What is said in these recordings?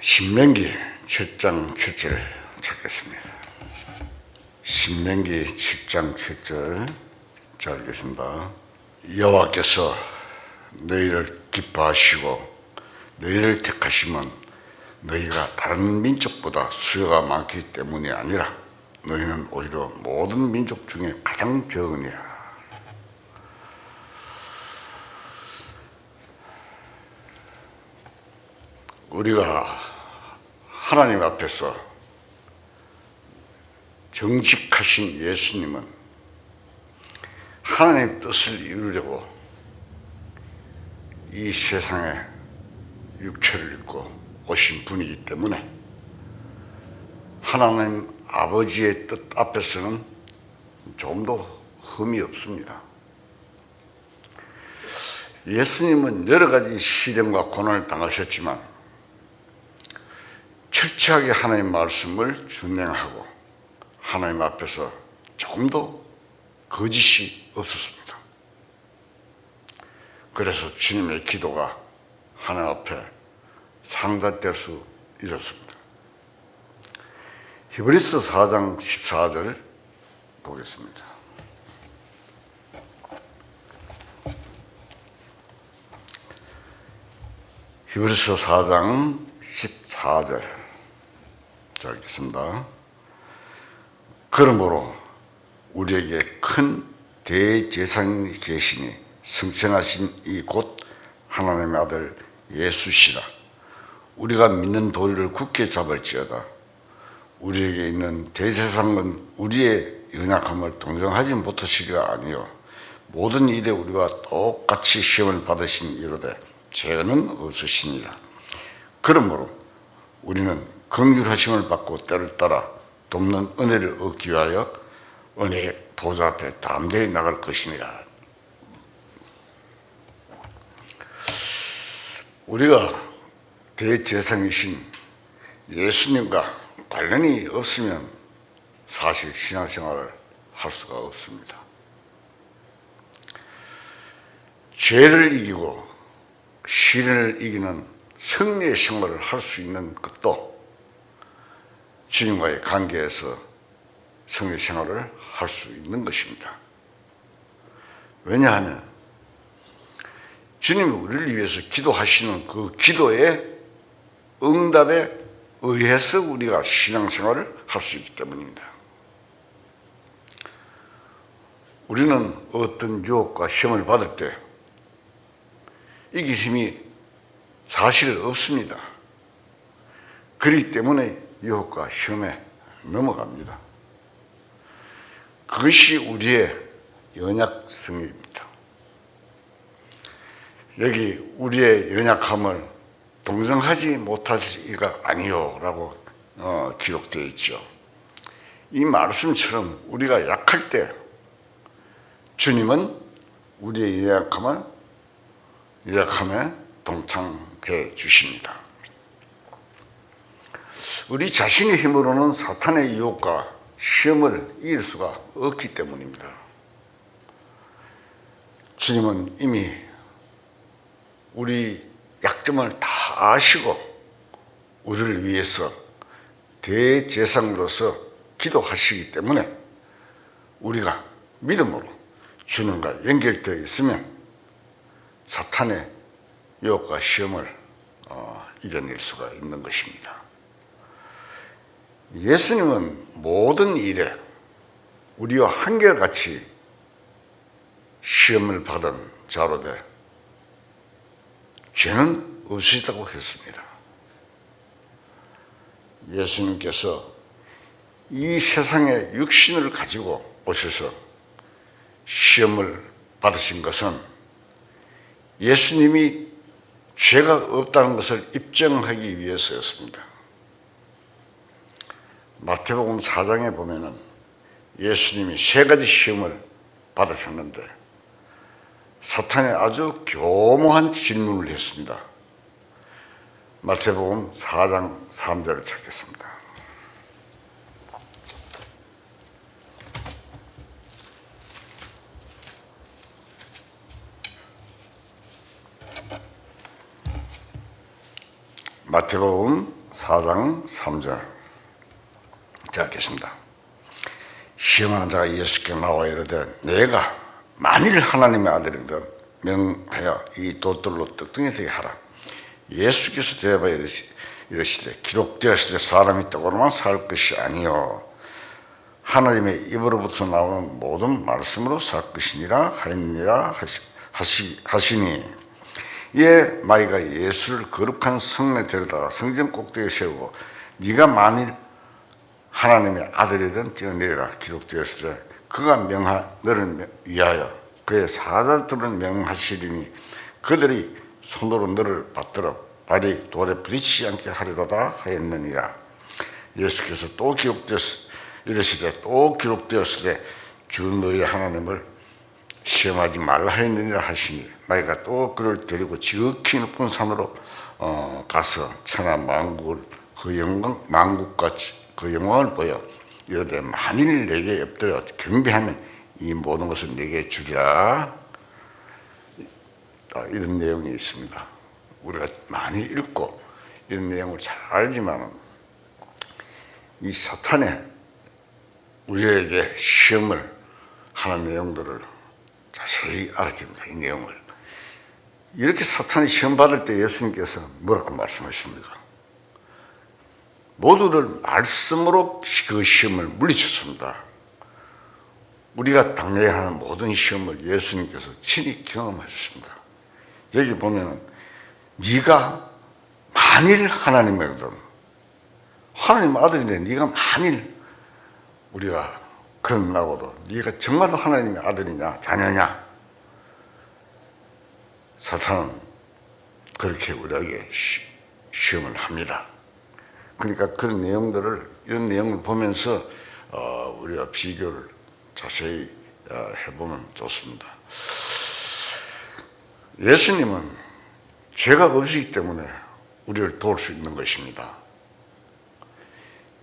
신명기 7장 7절 찾겠습니다. 신명기 7장 7절 잘 읽겠습니다. 여호와께서 너희를 기뻐하시고 너희를 택하시면 너희가 다른 민족보다 수요가 많기 때문이 아니라 너희는 오히려 모든 민족 중에 가장 적으니라. 우리가 하나님 앞에서 정직하신 예수님은 하나님 뜻을 이루려고 이 세상에 육체를 입고 오신 분이기 때문에 하나님 아버지의 뜻 앞에서는 좀도 흠이 없습니다. 예수님은 여러 가지 시련과 고난을 당하셨지만 철저하게 하나님 말씀을 준행하고 하나님 앞에서 조금도 거짓이 없었습니다. 그래서 주님의 기도가 하나님 앞에 상달될 수 있었습니다. 히브리서 4장 14절 보겠습니다. 히브리서 4장 14절 자 읽겠습니다. 그러므로 우리에게 큰 대제사장이 계시니 성천하신 이 곧 하나님의 아들 예수시라. 우리가 믿는 도리를 굳게 잡을지어다. 우리에게 있는 대제사장은 우리의 연약함을 동정하지 못하시리가 아니요 모든 일에 우리와 똑같이 시험을 받으신 이로되 죄는 없으시니라. 그러므로 우리는 긍휼하심을 받고 때를 따라 돕는 은혜를 얻기 위하여 은혜의 보좌 앞에 담대히 나갈 것이니라. 우리가 대제사장이신 예수님과 관련이 없으면 사실 신앙생활을 할 수가 없습니다. 죄를 이기고 시련을 이기는 승리의 생활을 할 수 있는 것도 주님과의 관계에서 승리 생활을 할 수 있는 것입니다. 왜냐하면 주님이 우리를 위해서 기도하시는 그 기도의 응답에 의해서 우리가 신앙생활을 할 수 있기 때문입니다. 우리는 어떤 유혹과 시험을 받을 때 이길 힘이 사실 없습니다. 그렇기 때문에 유혹과 시험에 넘어갑니다. 그것이 우리의 연약성입니다. 여기 우리의 연약함을 동정하지 못하기가 아니요 라고 기록되어 있죠. 이 말씀처럼 우리가 약할 때 주님은 우리의 연약함에 동참해 주십니다. 우리 자신의 힘으로는 사탄의 유혹과 시험을 이길 수가 없기 때문입니다. 주님은 이미 우리 약점을 다 아시고 우리를 위해서 대제사장으로서 기도하시기 때문에 우리가 믿음으로 주님과 연결되어 있으면 사탄의 유혹과 시험을 이겨낼 수가 있는 것입니다. 예수님은 모든 일에 우리와 한결같이 시험을 받은 자로되 죄는 없으시다고 했습니다. 예수님께서 이 세상에 육신을 가지고 오셔서 시험을 받으신 것은 예수님이 죄가 없다는 것을 입증하기 위해서였습니다. 마태복음 4장에 보면은 예수님이 세 가지 시험을 받으셨는데 사탄이 아주 교묘한 질문을 했습니다. 마태복음 4장 3절을 찾겠습니다. 마태복음 4장 3절 읽겠습니다. 시험하는 자가 예수께 나와 이르되 내가 만일 하나님의 아들이거든 명하여 이 돌들로 떡덩이 되게 하라. 예수께서 대답하여 이르시되 기록되었을 때 사람이 떡으로만 살 것이 아니요 하나님의 입으로부터 나오는 모든 말씀으로 살 것이니라 하였느니라 하시니 이에 마귀가 예수를 거룩한 성내에 데려다가 성전 꼭대기에 세우고 네가 만일 하나님의 아들이든 뛰어내리라. 기록되었을 때 그가 너를 위하여 그의 사자들을 명하시리니 그들이 손으로 너를 받들어 발이 돌에 부딪히지 않게 하리로다 하였느니라. 예수께서 또 이르시되 또 기록되었을 때 주 너희 하나님을 시험하지 말라 하였느니라 하시니 마귀가 또 그를 데리고 지극히 높은 산으로 가서 천하 만국을 만국과 그 영광을 보여 이르되 만일 내게 엎드려 경배하면 이 모든 것을 내게 주리라. 이런 내용이 있습니다. 우리가 많이 읽고 이런 내용을 잘 알지만 이 사탄의 우리에게 시험을 하는 내용들을 자세히 알아줍니다. 이 내용을. 이렇게 사탄이 시험 받을 때 예수님께서 뭐라고 말씀하십니까? 모두를 말씀으로 그 시험을 물리쳤습니다. 우리가 당해야 하는 모든 시험을 예수님께서 친히 경험하셨습니다. 여기 보면 네가 만일 하나님이거든 하나님 아들인데 네가 만일 우리가 그런다고도 네가 정말로 하나님의 아들이냐 자녀냐 사탄은 그렇게 우리에게 시험을 합니다. 그러니까 그런 이런 내용을 보면서 우리가 비교를 자세히 해보면 좋습니다. 예수님은 죄가 없으기 때문에 우리를 도울 수 있는 것입니다.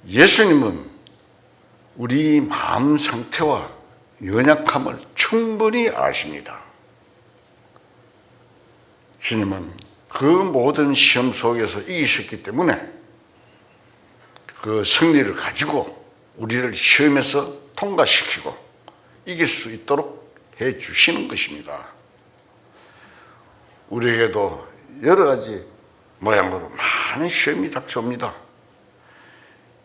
예수님은 우리 마음 상태와 연약함을 충분히 아십니다. 주님은 그 모든 시험 속에서 이기셨기 때문에 그 승리를 가지고 우리를 시험에서 통과시키고 이길 수 있도록 해 주시는 것입니다. 우리에게도 여러 가지 모양으로 많은 시험이 닥쳐옵니다.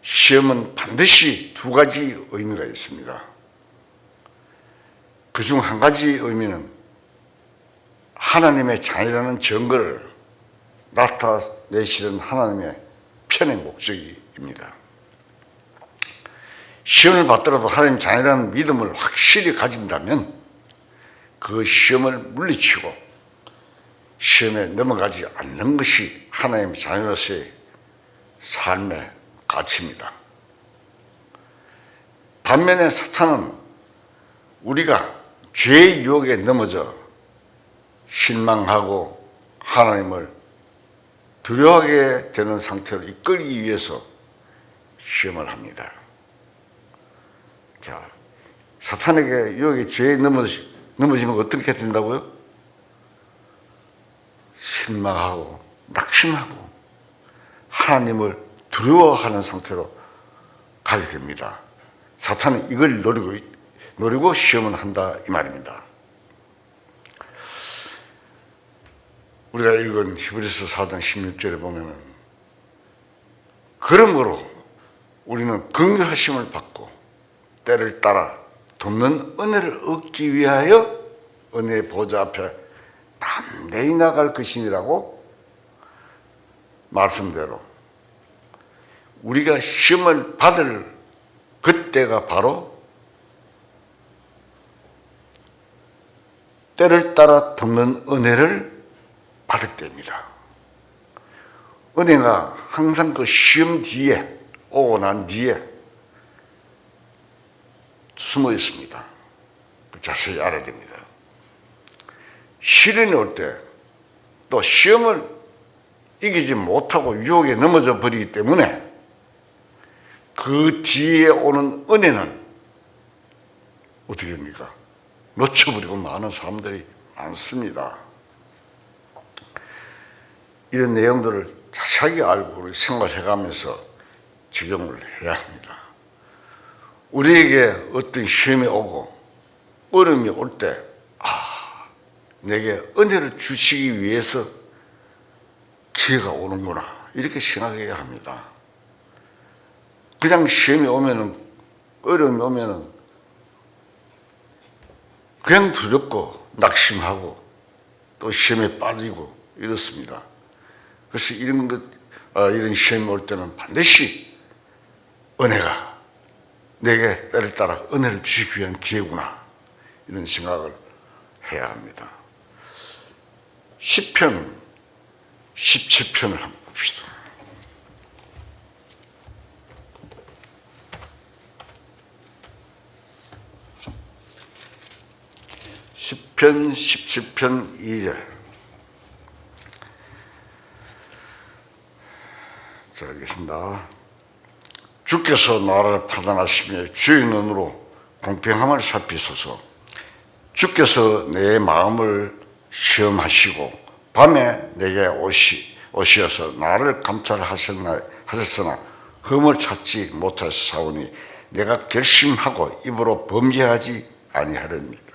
시험은 반드시 두 가지 의미가 있습니다. 그중 한 가지 의미는 하나님의 자녀라는 증거를 나타내시는 하나님의 편의 목적입니다. 시험을 받더라도 하나님 자녀라는 믿음을 확실히 가진다면 그 시험을 물리치고 시험에 넘어가지 않는 것이 하나님의 자녀로서의 삶의 가치입니다. 반면에 사탄은 우리가 죄의 유혹에 넘어져 실망하고 하나님을 두려워하게 되는 상태로 이끌기 위해서 시험을 합니다. 자, 사탄에게 유혹에 죄에 넘어지면 어떻게 된다고요? 실망하고 낙심하고 하나님을 두려워하는 상태로 가게 됩니다. 사탄은 이걸 노리고 시험을 한다 이 말입니다. 우리가 읽은 히브리서 4장 16절에 보면 그러므로 우리는 긍휼하심을 받고 때를 따라 돕는 은혜를 얻기 위하여 은혜의 보좌 앞에 담대히 나갈 것이니라고 말씀대로 우리가 시험을 받을 그때가 바로 때를 따라 돕는 은혜를 받을 때입니다. 은혜가 항상 그 시험 뒤에 오고 난 뒤에 숨어 있습니다. 자세히 알아야 됩니다. 시련이 올 때 또 시험을 이기지 못하고 유혹에 넘어져 버리기 때문에 그 뒤에 오는 은혜는 어떻게 됩니까? 놓쳐버리고 많은 사람들이 많습니다. 이런 내용들을 자세하게 알고 우리 생활해가면서 적용을 해야 합니다. 우리에게 어떤 시험이 오고 어려움이 올 때, 내게 은혜를 주시기 위해서 기회가 오는구나, 이렇게 생각해야 합니다. 그냥 시험이 오면은, 어려움이 오면은 그냥 두렵고 낙심하고 또 시험에 빠지고 이렇습니다. 그래서 이런 시험이 올 때는 반드시 은혜가 내게 때를 따라 은혜를 주시기 위한 기회구나, 이런 생각을 해야 합니다. 시편 17편을 한번 봅시다. 시편 17편 2절. 자, 읽겠습니다. 주께서 나를 판단하시며 주의 눈으로 공평함을 살피소서. 주께서 내 마음을 시험하시고 밤에 내게 오시어서 나를 감찰하셨으나 흠을 찾지 못하사오니 내가 결심하고 입으로 범죄하지 아니하렵니다.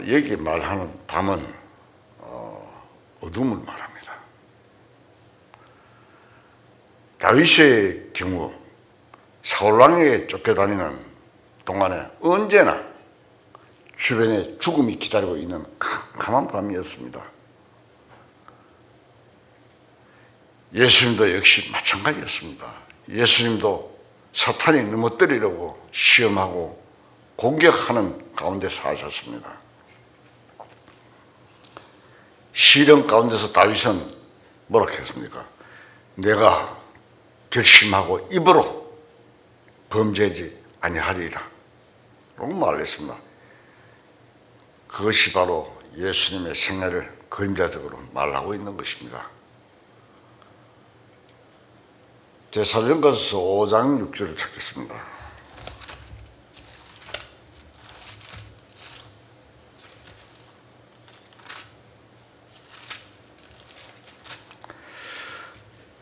여기 말하는 밤은 어둠을 말합니다. 다윗의 경우 사울왕에게 쫓겨다니는 동안에 언제나 주변에 죽음이 기다리고 있는 캄캄한 밤이었습니다. 예수님도 역시 마찬가지였습니다. 예수님도 사탄이 넘어뜨리려고 시험하고 공격하는 가운데 사셨습니다. 시련 가운데서 다윗은 뭐라고 했습니까? 내가 결심하고 입으로 범죄하지 아니하리라 라고 말했습니다. 그것이 바로 예수님의 생애를 그림자적으로 말하고 있는 것입니다. 데살로니가서 5장 6절을 찾겠습니다.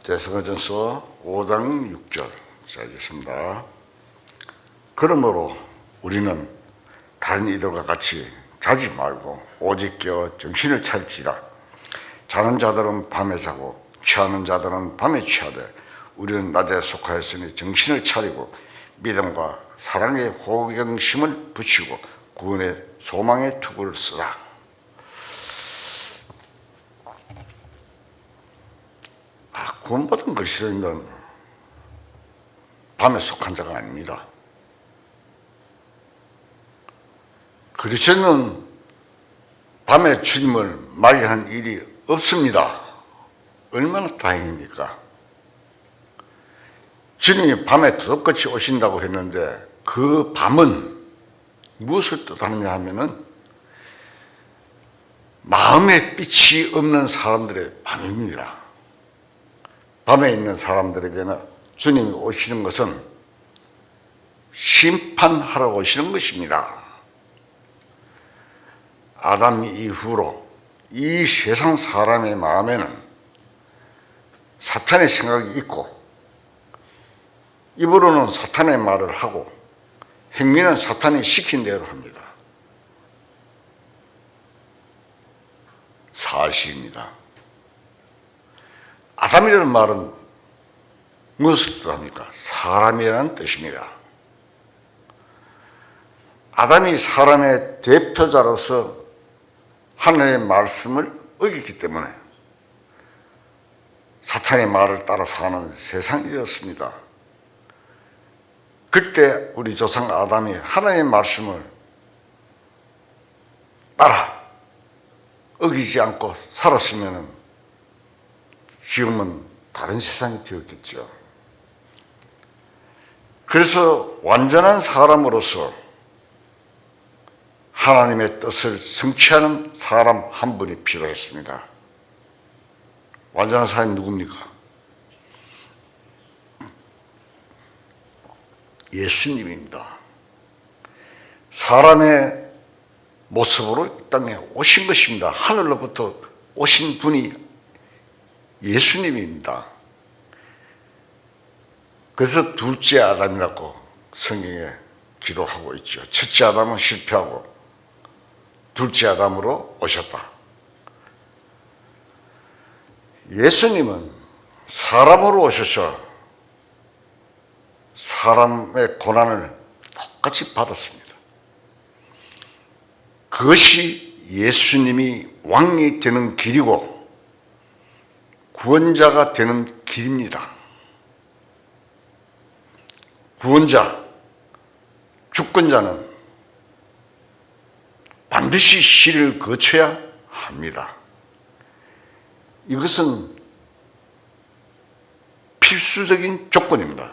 데살로니가서 5장 6절 읽겠습니다. 그러므로 우리는 다른 이들과 같이 자지 말고 오직 깨어 정신을 차릴지라. 자는 자들은 밤에 자고 취하는 자들은 밤에 취하되 우리는 낮에 속하였으니 정신을 차리고 믿음과 사랑의 호경심을 붙이고 구원의 소망의 투구를 쓰라. 구원받은 그리스도인은 밤에 속한 자가 아닙니다. 그리스도인은 밤에 주님을 맞이한 일이 없습니다. 얼마나 다행입니까? 주님이 밤에 도둑같이 오신다고 했는데 그 밤은 무엇을 뜻하느냐 하면은 마음에 빛이 없는 사람들의 밤입니다. 밤에 있는 사람들에게는 주님이 오시는 것은 심판하러 오시는 것입니다. 아담 이후로 이 세상 사람의 마음에는 사탄의 생각이 있고 입으로는 사탄의 말을 하고 행위는 사탄이 시킨 대로 합니다. 사실입니다. 아담이라는 말은 무엇을 뜻합니까? 사람이라는 뜻입니다. 아담이 사람의 대표자로서 하나님의 말씀을 어겼기 때문에 사탄의 말을 따라 사는 세상이 되었습니다. 그때 우리 조상 아담이 하나님의 말씀을 따라 어기지 않고 살았으면 지금은 다른 세상이 되었겠죠. 그래서 완전한 사람으로서 하나님의 뜻을 성취하는 사람 한 분이 필요했습니다. 완전한 사람이 누굽니까? 예수님입니다. 사람의 모습으로 이 땅에 오신 것입니다. 하늘로부터 오신 분이 예수님입니다. 그래서 둘째 아담이라고 성경에 기록하고 있죠. 첫째 아담은 실패하고 둘째 아담으로 오셨다. 예수님은 사람으로 오셔서 사람의 고난을 똑같이 받았습니다. 그것이 예수님이 왕이 되는 길이고 구원자가 되는 길입니다. 구원자, 주권자는 반드시 시를 거쳐야 합니다. 이것은 필수적인 조건입니다.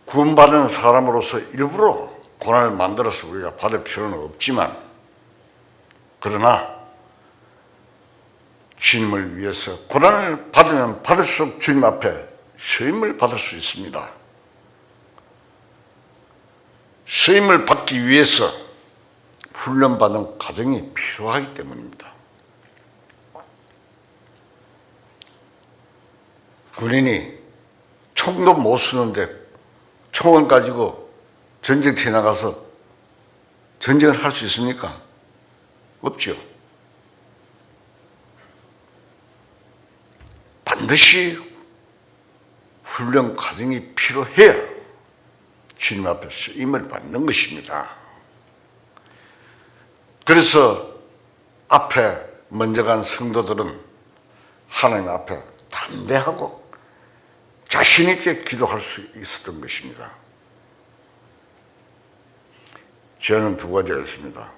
구원받은 사람으로서 일부러 고난을 만들어서 우리가 받을 필요는 없지만, 그러나 주님을 위해서 고난을 받으면 받을수록 주님 앞에 쓰임을 받을 수 있습니다. 쓰임을 받기 위해서 훈련받은 과정이 필요하기 때문입니다. 군인이 총도 못 쏘는데 총을 가지고 전쟁터에 나가서 전쟁을 할 수 있습니까? 없죠. 반드시 훈련 과정이 필요해야 주님 앞에 쓰임을 받는 것입니다. 그래서 앞에 먼저 간 성도들은 하나님 앞에 담대하고 자신 있게 기도할 수 있었던 것입니다. 저는 두 가지가 있습니다.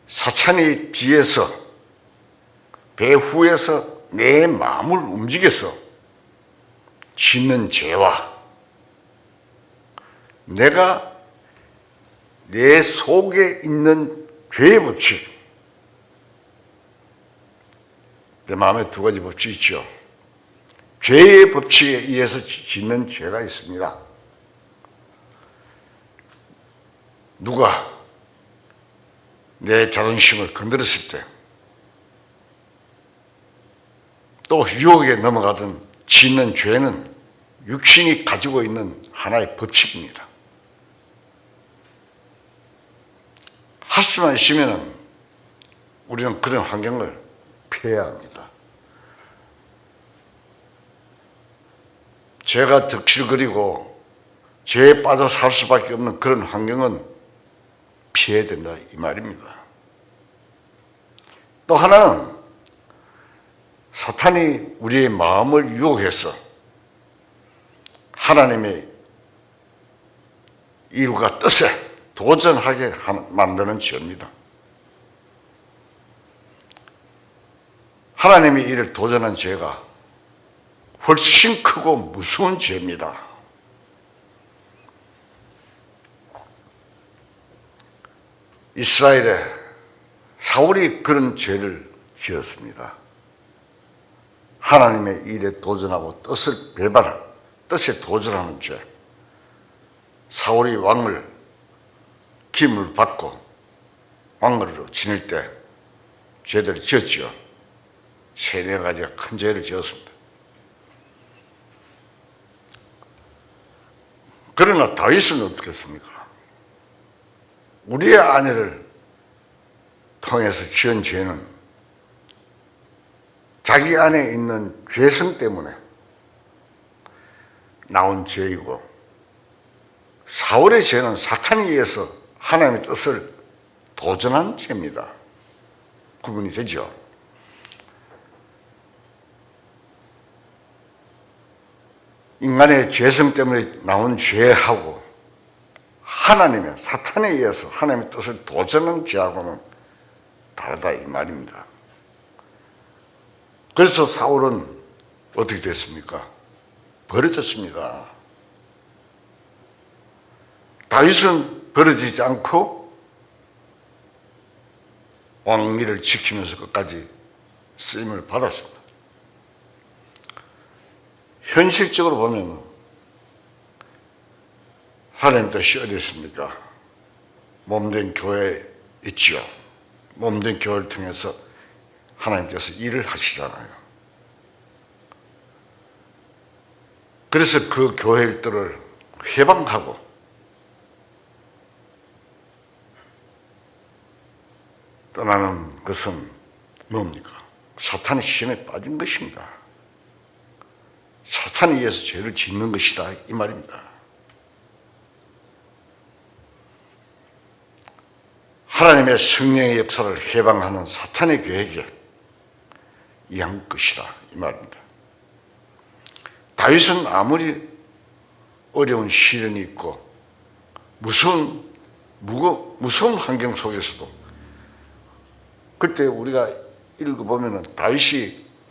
사탄이 뒤에서 배후에서 내 마음을 움직여서 짓는 죄와 내가 내 속에 있는 죄의 법칙, 내 마음에 두 가지 법칙이 있죠. 죄의 법칙에 의해서 짓는 죄가 있습니다. 누가 내 자존심을 건드렸을 때, 또 유혹에 넘어가든 짓는 죄는 육신이 가지고 있는 하나의 법칙입니다. 할 수만 있으면 우리는 그런 환경을 피해야 합니다. 죄가 득실거리고 죄에 빠져 살 수밖에 없는 그런 환경은 피해야 된다, 이 말입니다. 또 하나는 사탄이 우리의 마음을 유혹해서 하나님의 일과 뜻에 도전하게 만드는 죄입니다. 하나님의 일을 도전한 죄가 훨씬 크고 무서운 죄입니다. 이스라엘에 사울이 그런 죄를 지었습니다. 하나님의 일에 도전하고 뜻을 배반한, 뜻에 도전하는 죄. 사울이 왕을 기름을 받고 왕으로 지낼 때 죄들을 지었지요. 세네 가지가 큰 죄를 지었습니다. 그러나 다윗은 어떻게 했습니까? 우리의 아내를 통해서 지은 죄는 자기 안에 있는 죄성 때문에 나온 죄이고, 사울의 죄는 사탄에 의해서 하나님의 뜻을 도전한 죄입니다. 구분이 되죠. 인간의 죄성 때문에 나온 죄하고 하나님의, 사탄에 의해서 하나님의 뜻을 도전한 죄하고는 다르다, 이 말입니다. 그래서 사울은 어떻게 됐습니까? 버려졌습니다. 다윗은 버려지지 않고 왕위를 지키면서 끝까지 쓰임을 받았습니다. 현실적으로 보면 하나님 뜻이 어디 있습니까? 몸된 교회에 있지요. 몸된 교회를 통해서 하나님께서 일을 하시잖아요. 그래서 그 교회들을 회방하고 떠나는 것은 뭡니까? 사탄의 시험에 빠진 것입니다. 사탄에 의해서 죄를 짓는 것이다 이 말입니다. 하나님의 성령의 역사를 해방하는 사탄의 계획에 의한 것이다 이 말입니다. 다윗은 아무리 어려운 시련이 있고 무서운 환경 속에서도 그때 우리가 읽어보면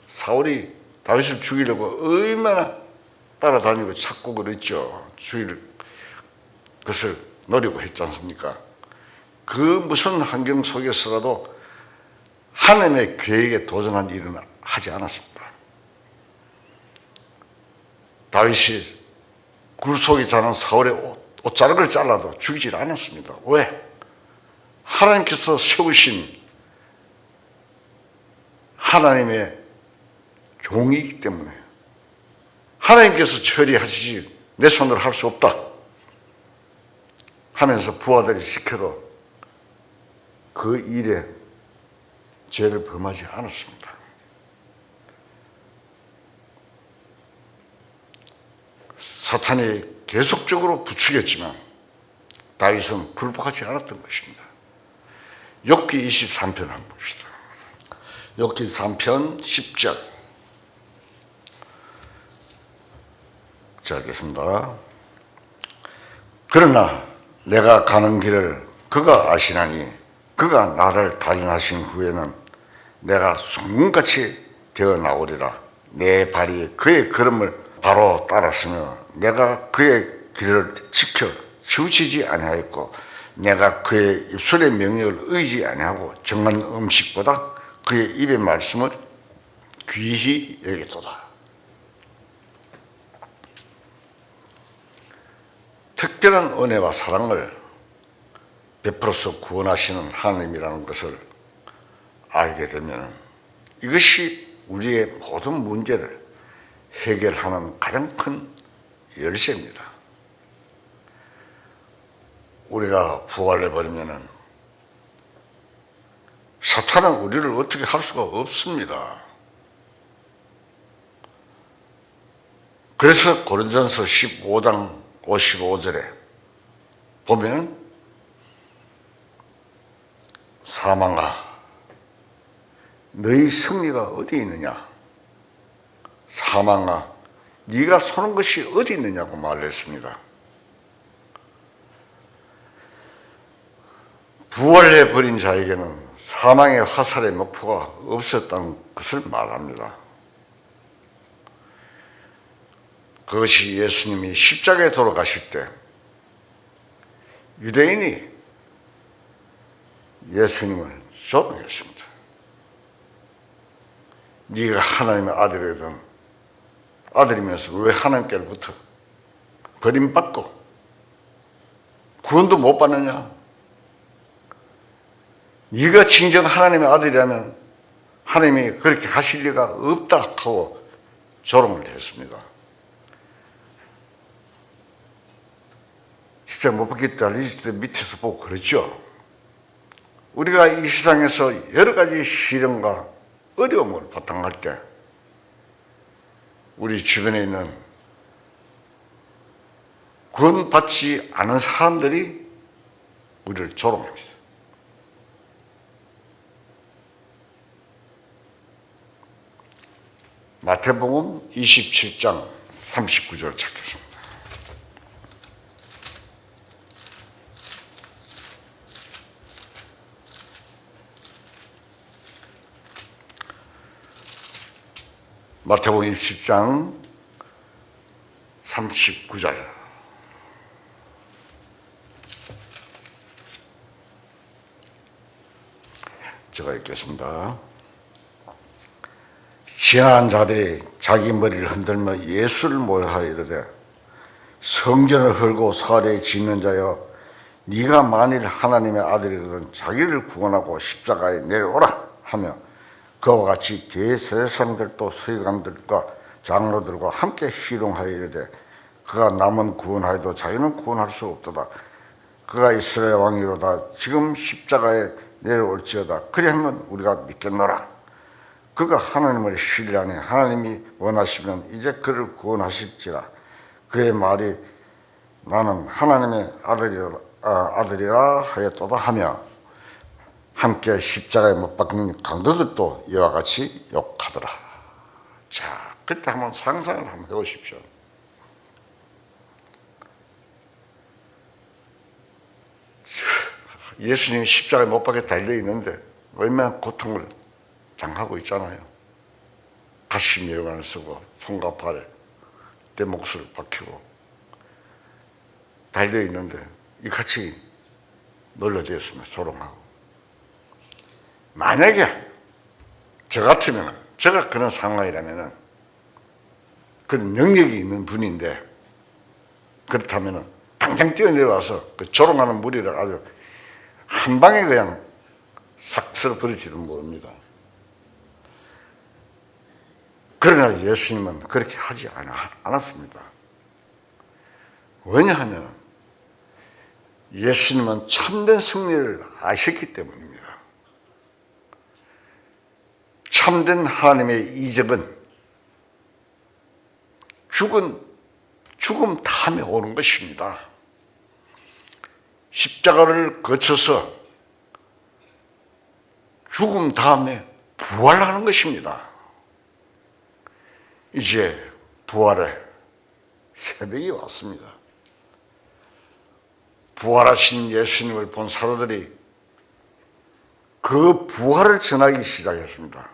사울이 다윗을 죽이려고 얼마나 따라다니고 찾고 그랬죠. 죽일 것을 노리고 했지 않습니까? 그 무슨 환경 속에서라도 하나님의 계획에 도전한 일은 하지 않았습니다. 다윗이 굴 속에 자는 사울의 옷자락을 잘라도 죽이지 않았습니다. 왜? 하나님께서 세우신 하나님의 종이기 때문에 하나님께서 처리하시지 내 손으로 할 수 없다 하면서 부하들이 시켜도 그 일에 죄를 범하지 않았습니다. 사탄이 계속적으로 부추겼지만 다윗은 굴복하지 않았던 것입니다. 욥기 23편 한번 봅시다. 욥기 3편 10절. 자, 읽겠습니다. 그러나 내가 가는 길을 그가 아시나니 그가 나를 단련하신 후에는 내가 송같이 되어 나오리라. 내 발이 그의 걸음을 바로 따랐으며 내가 그의 길을 지켜 치우치지 아니하였고 내가 그의 입술의 명령을 의지 아니하고 정한 음식보다 그의 입의 말씀을 귀히 여겼도다. 특별한 은혜와 사랑을 베풀어서 구원하시는 하나님이라는 것을 알게 되면 이것이 우리의 모든 문제를 해결하는 가장 큰 열쇠입니다. 우리가 부활해버리면 사탄은 우리를 어떻게 할 수가 없습니다. 그래서 고린전서 15장 55절에 보면 사망아 너희 승리가 어디 있느냐, 사망아 네가 쏘는 것이 어디 있느냐고 말했습니다. 부활해버린 자에게는 사망의 화살의 목표가 없었다는 것을 말합니다. 그것이 예수님이 십자가에 돌아가실 때 유대인이 예수님을 조롱했습니다. 네가 하나님의 아들이면서 왜 하나님께로부터 버림받고 구원도 못 받느냐? 네가 진정 하나님의 아들이라면 하나님이 그렇게 하실 리가 없다 하고 조롱을 했습니다. 진짜 못 받겠다 리스트 밑에서 보고 그랬죠. 우리가 이 세상에서 여러 가지 시련과 어려움을 바탕할 때 우리 주변에 있는 구원받지 않은 사람들이 우리를 조롱합니다. 마태복음 27장 39절 찾겠습니다. 마태복음 27장 39절. 제가 읽겠습니다. 지나간 자들이 자기 머리를 흔들며 예수를 모욕하여 이르되 성전을 헐고 사례에 짓는 자여 네가 만일 하나님의 아들이거든 자기를 구원하고 십자가에 내려오라 하며 그와 같이 대세상들도 서기관들과 장로들과 함께 희롱하여 이르되 그가 남은 구원하여도 자기는 구원할 수 없도다. 그가 이스라엘 왕이로다. 지금 십자가에 내려올지어다. 그리하면 우리가 믿겠노라. 그가 하나님을 신뢰하니 하나님이 원하시면 이제 그를 구원하실지라. 그의 말이 나는 하나님의 아들이라 하였도다 하며 함께 십자가에 못 박힌 강도들도 이와 같이 욕하더라. 자, 그때 한번 상상을 한번 해보십시오. 예수님이 십자가에 못 박혀 달려있는데 얼마나 고통을 당하고 있잖아요. 가시미역을 쓰고 손과 발에 내 몫을 박히고 달려있는데 이 같이 놀라되었으면 소롱하고, 만약에 저 같으면 제가 그런 상황이라면 그런 능력이 있는 분인데 그렇다면 당장 뛰어내려와서 그 조롱하는 무리를 아주 한 방에 그냥 싹 쓸어버릴지도 모릅니다. 그러나 예수님은 그렇게 하지 않았습니다. 왜냐하면 예수님은 참된 승리를 아셨기 때문입니다. 참된 하나님의 이적은 죽음 다음에 오는 것입니다. 십자가를 거쳐서 죽음 다음에 부활하는 것입니다. 이제 부활의 새벽이 왔습니다. 부활하신 예수님을 본 사도들이 그 부활을 전하기 시작했습니다.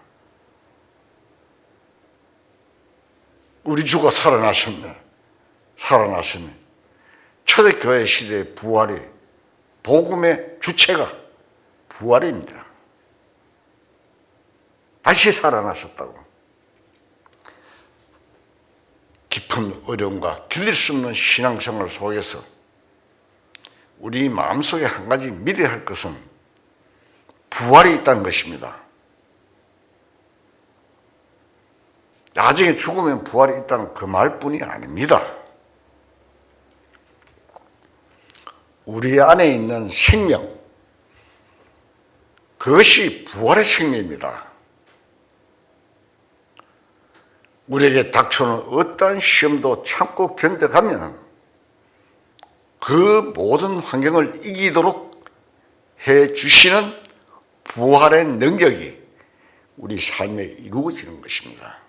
우리 주가 살아나셨네. 초대교회 시대의 부활이, 복음의 주체가 부활입니다. 다시 살아나셨다고. 깊은 어려움과 길릴 수 없는 신앙생활 속에서 우리 마음속에 한 가지 믿어야 할 것은 부활이 있다는 것입니다. 나중에 죽으면 부활이 있다는 그 말뿐이 아닙니다. 우리 안에 있는 생명, 그것이 부활의 생명입니다. 우리에게 닥쳐오는 어떠한 시험도 참고 견뎌가면 그 모든 환경을 이기도록 해주시는 부활의 능력이 우리 삶에 이루어지는 것입니다.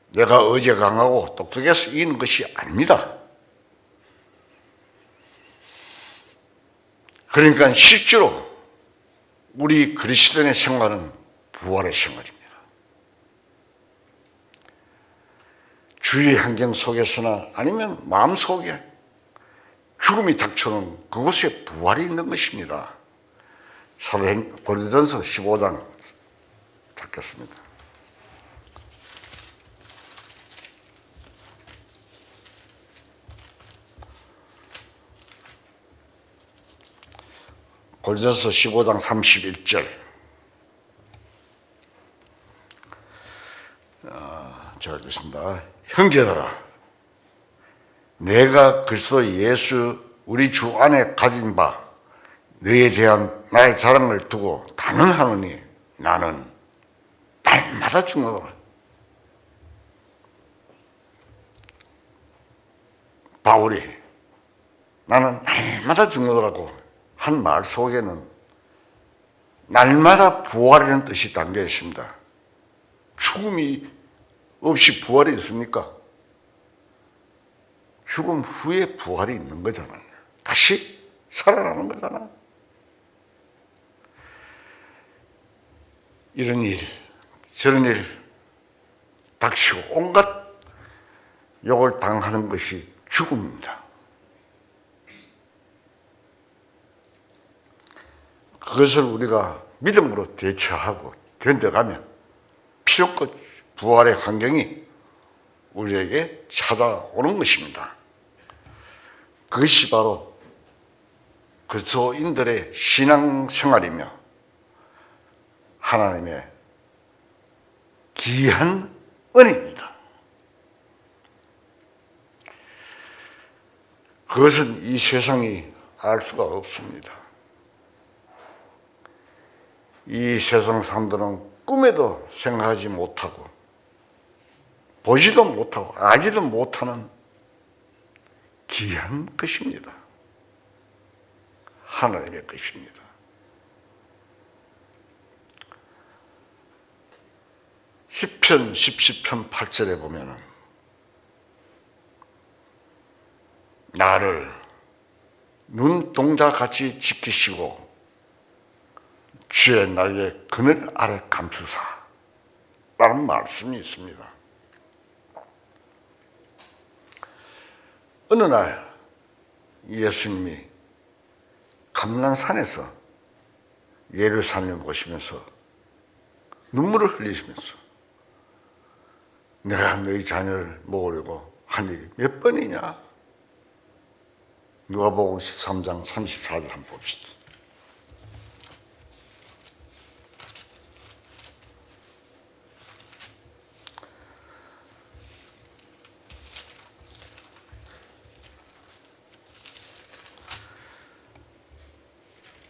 내가 어제 강하고 똑똑해서 이기는 것이 아닙니다. 그러니까 실제로 우리 그리스도인의 생활은 부활의 생활입니다. 주위 환경 속에서나 아니면 마음속에 죽음이 닥쳐오는 그곳에 부활이 있는 것입니다. 고린도전서 15장 찾겠습니다. 고린도전서 15장 31절. 제가 읽겠습니다. 형제들아, 내가 그리스도 예수 우리 주 안에 가진 바 너희에 대한 나의 자랑을 두고 단언하노니 나는 날마다 죽노라. 바울이 나는 날마다 죽노라고 한 말 속에는 날마다 부활이라는 뜻이 담겨 있습니다. 죽음이 없이 부활이 있습니까? 죽음 후에 부활이 있는 거잖아요. 다시 살아나는 거잖아요. 이런 일, 저런 일 닥치고 온갖 욕을 당하는 것이 죽음입니다. 그것을 우리가 믿음으로 대처하고 견뎌가면 필요껏 부활의 환경이 우리에게 찾아오는 것입니다. 그것이 바로 그리스도인들의 신앙생활이며 하나님의 귀한 은혜입니다. 그것은 이 세상이 알 수가 없습니다. 이 세상 사람들은 꿈에도 생각하지 못하고 보지도 못하고 알지도 못하는 귀한 것입니다. 하나님의 것입니다. 시편 10편 8절에 보면은 나를 눈동자같이 지키시고 주의 날개 그늘 아래 감추사 라는 말씀이 있습니다. 어느 날 예수님이 감난산에서 예루살렘을 보시면서 눈물을 흘리시면서 내가 너희 자녀를 먹으려고 한 일이 몇 번이냐? 누가복음 13장 34절 한번 봅시다.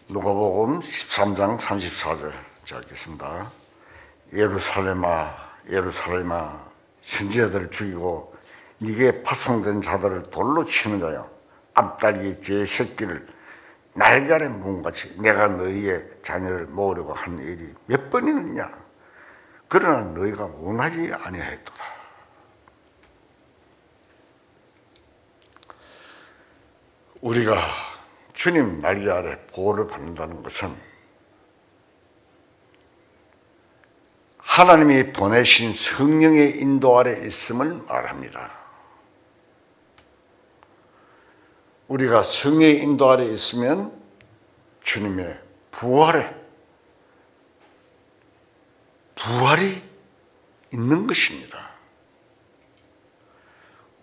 누가복음 13장 34절 읽겠습니다. 예루살렘아 예루살렘아 선지자들을 죽이고 네게 파송된 자들을 돌로 치는 자여 앞다리에 제 새끼를 날개 아래 문같이 내가 너희의 자녀를 먹으려고 한 일이 몇 번이느냐? 그러나 너희가 원하지 아니하였도다. 우리가 주님 날개 아래 보호를 받는다는 것은 하나님이 보내신 성령의 인도 아래 있음을 말합니다. 우리가 성령의 인도 아래 있으면 주님의 부활이 있는 것입니다.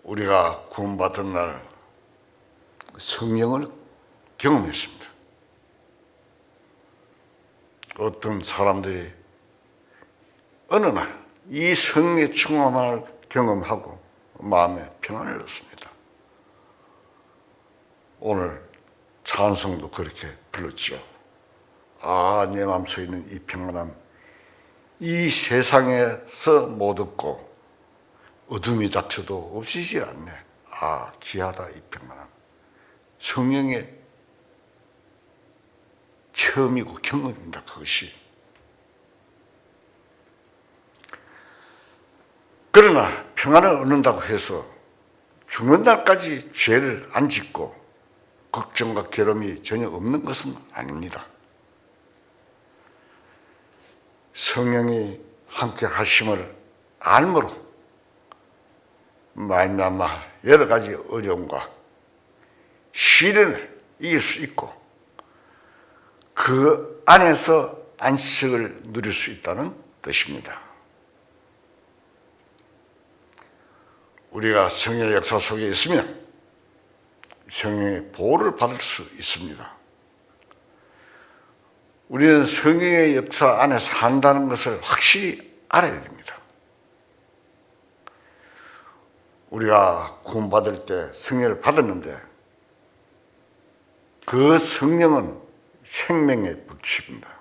우리가 구원받은 날 성령을 경험했습니다. 어떤 사람들이 어느 날 이 성령의 충만함을 경험하고 마음에 평안을 얻습니다. 오늘 찬송도 그렇게 불렀죠. 아, 내 마음속에 있는 이 평안함, 이 세상에서 못 얻고 어둠이 닥쳐도 없이지 않네. 아, 귀하다 이 평안함. 성령의 체험이고 경험입니다. 그것이. 그러나 평안을 얻는다고 해서 죽는 날까지 죄를 안 짓고 걱정과 괴로움이 전혀 없는 것은 아닙니다. 성령이 함께 하심을 알므로 말미암아 여러 가지 어려움과 시련을 이길 수 있고 그 안에서 안식을 누릴 수 있다는 뜻입니다. 우리가 성령의 역사 속에 있으면 성령의 보호를 받을 수 있습니다. 우리는 성령의 역사 안에 산다는 것을 확실히 알아야 됩니다. 우리가 구원받을 때 성령을 받았는데 그 성령은 생명의 불칙입니다.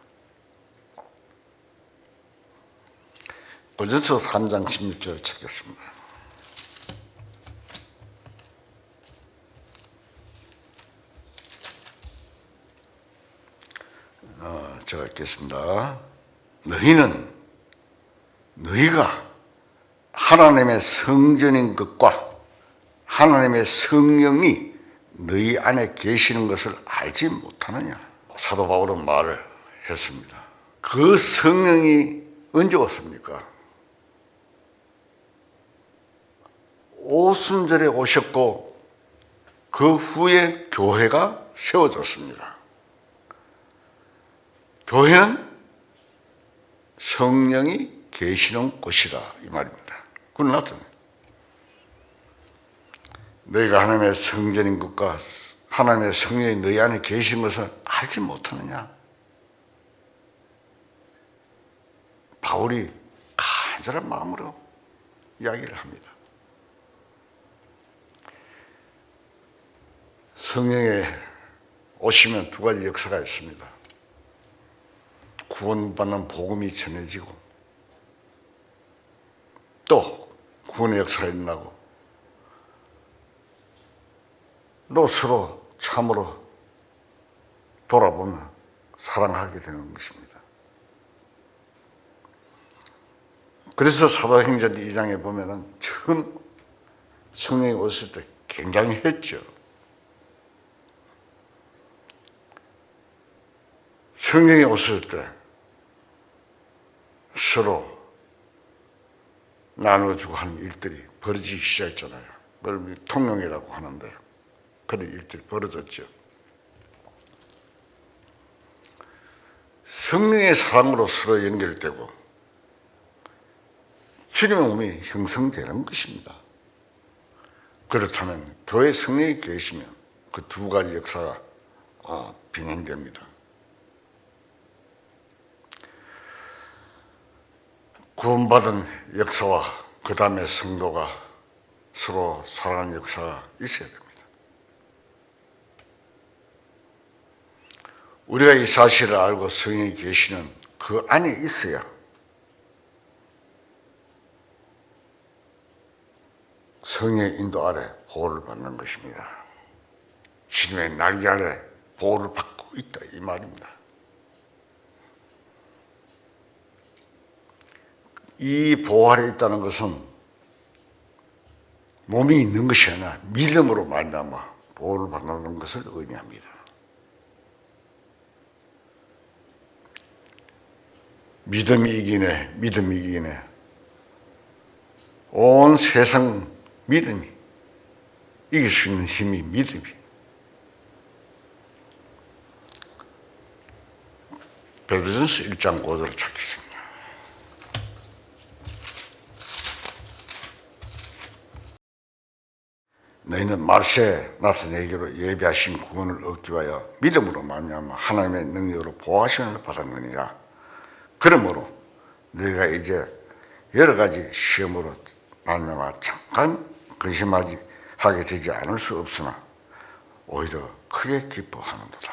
고린도서 3장 16절을 찾겠습니다. 제가 읽겠습니다. 너희가 하나님의 성전인 것과 하나님의 성령이 너희 안에 계시는 것을 알지 못하느냐? 사도 바울은 말을 했습니다. 그 성령이 언제 왔습니까? 오순절에 오셨고 그 후에 교회가 세워졌습니다. 교회는 성령이 계시는 곳이다 이 말입니다. 그건 나타나요. 너희가 하나님의 성전인 것과 하나님의 성령이 너희 안에 계신 것을 알지 못하느냐? 바울이 간절한 마음으로 이야기를 합니다. 성령에 오시면 두 가지 역사가 있습니다. 구원받는 복음이 전해지고 또 구원의 역사가 일어나고 또 서로 참으로 돌아보면 사랑하게 되는 것입니다. 그래서 사도행전 2장에 보면은 처음 성령이 오실 때 굉장히 했죠. 성령이 오실 때 서로 나눠주고 하는 일들이 벌어지기 시작했잖아요. 그걸 통용이라고 하는데 그런 일들이 벌어졌죠. 성령의 사랑으로 서로 연결되고 주님의 몸이 형성되는 것입니다. 그렇다면 교회 성령이 계시면 그 두 가지 역사가 병행됩니다. 구원받은 역사와 그 다음에 성도가 서로 사랑하는 역사가 있어야 됩니다. 우리가 이 사실을 알고 성령이 계시는 그 안에 있어야 성령의 인도 아래 보호를 받는 것입니다. 주님의 날개 아래 보호를 받고 있다 이 말입니다. 이 보호 아래 있다는 것은 몸이 있는 것이 아니라 믿음으로 말미암아 보호를 받는 것을 의미합니다. 믿음이 이기네, 믿음이 이기네. 온 세상 믿음이 이길 수 있는 힘이 믿음이. 베드로전서 1장 5절을 찾겠습니다. 너희는 말세에 나타내기로 예비하신 구원을 얻기 위하여 믿음으로 말미암아 하나님의 능력으로 보호하심을 받았느니라. 그러므로 너희가 이제 여러 가지 시험으로 말미암아 잠깐 근심하게 되지 않을 수 없으나 오히려 크게 기뻐하는도다.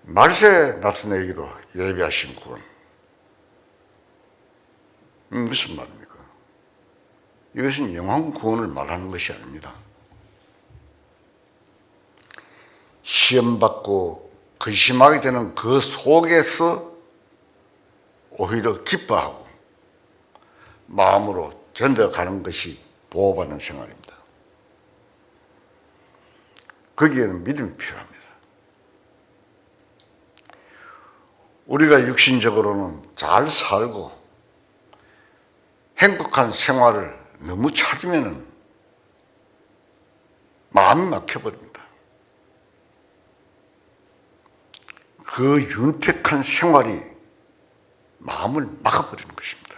말세에 나타내기로 예비하신 구원. 무슨 말입니까? 이것은 영원 구원을 말하는 것이 아닙니다. 시험받고 근심하게 되는 그 속에서 오히려 기뻐하고 마음으로 견뎌가는 것이 보호받는 생활입니다. 거기에는 믿음이 필요합니다. 우리가 육신적으로는 잘 살고 행복한 생활을 너무 찾으면 마음이 막혀버립니다. 그 윤택한 생활이 마음을 막아버리는 것입니다.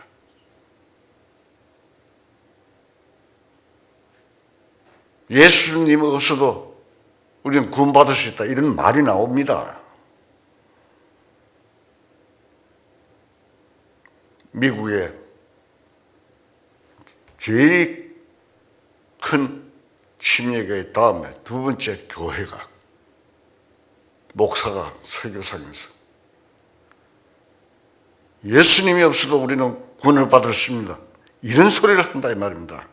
예수님 없어도 우리는 구원받을 수 있다 이런 말이 나옵니다. 미국의 제일 큰 침례교회 다음에 두 번째 교회가 목사가 설교상에서 예수님이 없어도 우리는 구원을 받을 수 있습니다. 이런 소리를 한다 이 말입니다.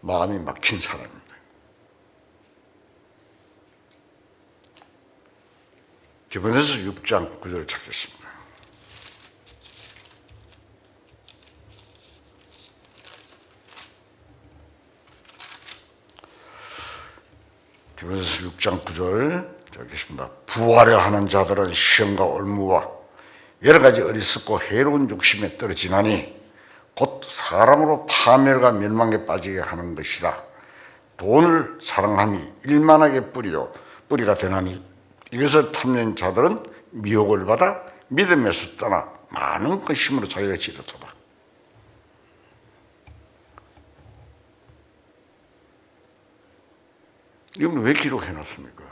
마음이 막힌 사람입니다. 디모데전서 6장 9절을 찾겠습니다. 디모데전서 6장 9절 적겠습니다. 부하려 하는 자들은 시험과 올무와 여러 가지 어리석고 해로운 욕심에 떨어지나니 곧 사람으로 파멸과 멸망에 빠지게 하는 것이다. 돈을 사랑함이 일만하게 뿌리가 되나니 이것을 탐낸 자들은 미혹을 받아 믿음에서 떠나 많은 그 힘으로 자기가 지르도다. 이건 왜 기록해놨습니까?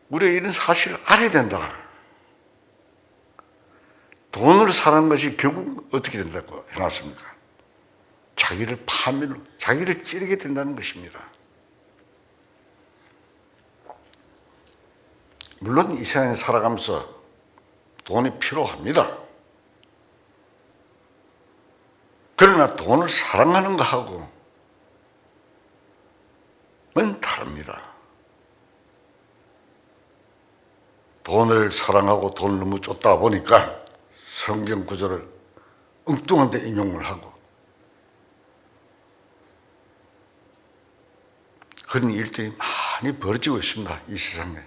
우리가 이런 사실을 알아야 된다. 돈을 사는 것이 결국 어떻게 된다고 해놨습니까? 자기를 파멸로, 자기를 찌르게 된다는 것입니다. 물론 이 세상에 살아가면서 돈이 필요합니다. 그러나 돈을 사랑하는 것하고는 다릅니다. 돈을 사랑하고 돈을 너무 쫓다 보니까 성경 구절을 엉뚱한 데 인용을 하고 그런 일들이 많이 벌어지고 있습니다. 이 세상에.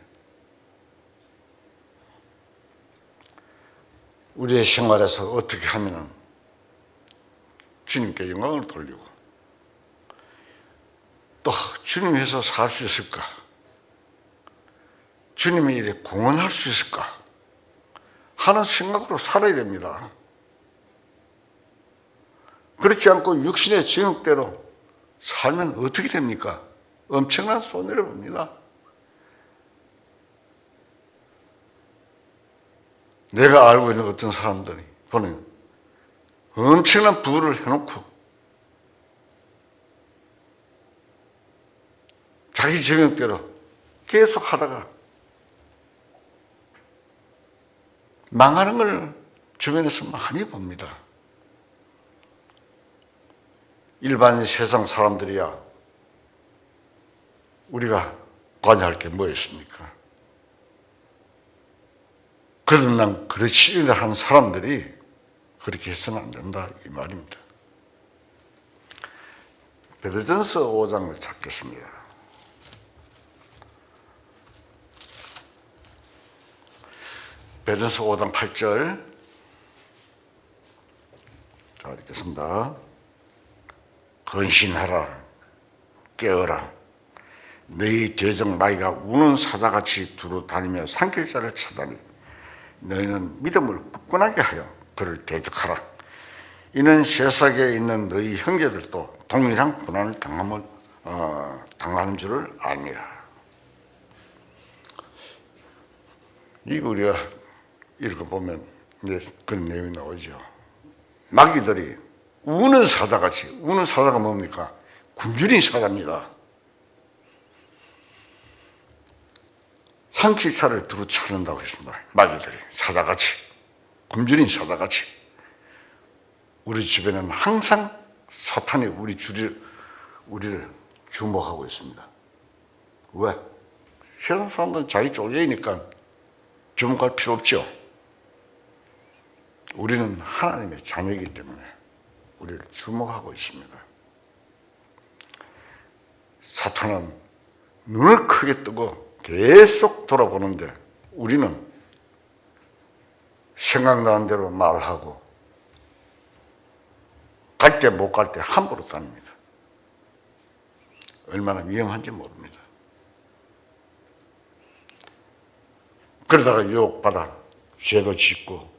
우리의 생활에서 어떻게 하면 주님께 영광을 돌리고 또 주님 위해서 살 수 있을까? 주님의 일에 공헌할 수 있을까? 하는 생각으로 살아야 됩니다. 그렇지 않고 육신의 정욕대로 살면 어떻게 됩니까? 엄청난 손해를 봅니다. 내가 알고 있는 어떤 사람들이 보면 엄청난 부를 해놓고 자기 정욕대로 계속 하다가 망하는 걸 주변에서 많이 봅니다. 일반 세상 사람들이야 우리가 관여할 게 뭐였습니까? 그런 난 그렇지 하는 사람들이 그렇게 해서는 안 된다 이 말입니다. 베드로전서 5장을 찾겠습니다. 베드로전서 5장 8절 자 읽겠습니다. 근신하라 깨어라 너희 대적 마귀가 우는 사자같이 두루 다니며 삼킬 자를 찾아니 너희는 믿음을 굳건하게 하여 그를 대적하라. 이는 세상에 있는 너희 형제들도 동일한 고난을 당하는 줄을 압니다. 이거 우리가 읽어보면 이제 그런 내용이 나오죠. 마귀들이 우는 사자같이, 우는 사자가 뭡니까? 굶주린 사자입니다. 산길차를 두루 찾는다고 했습니다. 마귀들이 사자같이, 굶주린 사자같이. 우리 주변에는 항상 사탄이 우리를 주목하고 있습니다. 왜? 세상 사람들은 자기 쪽이니까 주목할 필요 없죠. 우리는 하나님의 자녀이기 때문에 우리를 주목하고 있습니다. 사탄은 눈을 크게 뜨고 계속 돌아보는데 우리는 생각나는 대로 말하고 갈 때 못 갈 때 함부로 다닙니다. 얼마나 위험한지 모릅니다. 그러다가 유혹받아 죄도 짓고